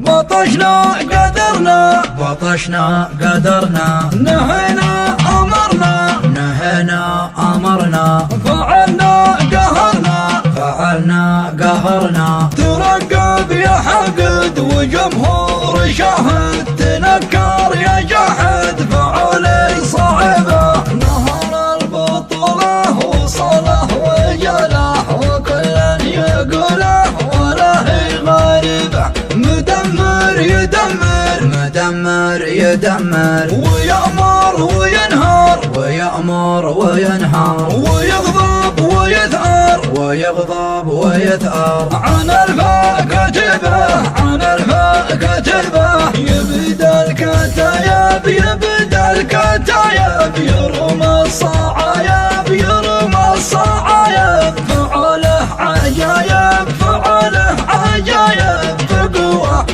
بطشنا قدرنا نهينا أمرنا فعلنا قهرنا ترقب يا حقد وجمهور شاهد تنكر يا جاحد فعلي صعبه نهر البطوله وصله وجله وكل يقوله ولا هي غريبه مدمر يدمر ويأمر وينهار ويغضب ويثأر عن الفاء كتبه يبدأ الكتايب يرمى الصعايب فعله عجايب بقوة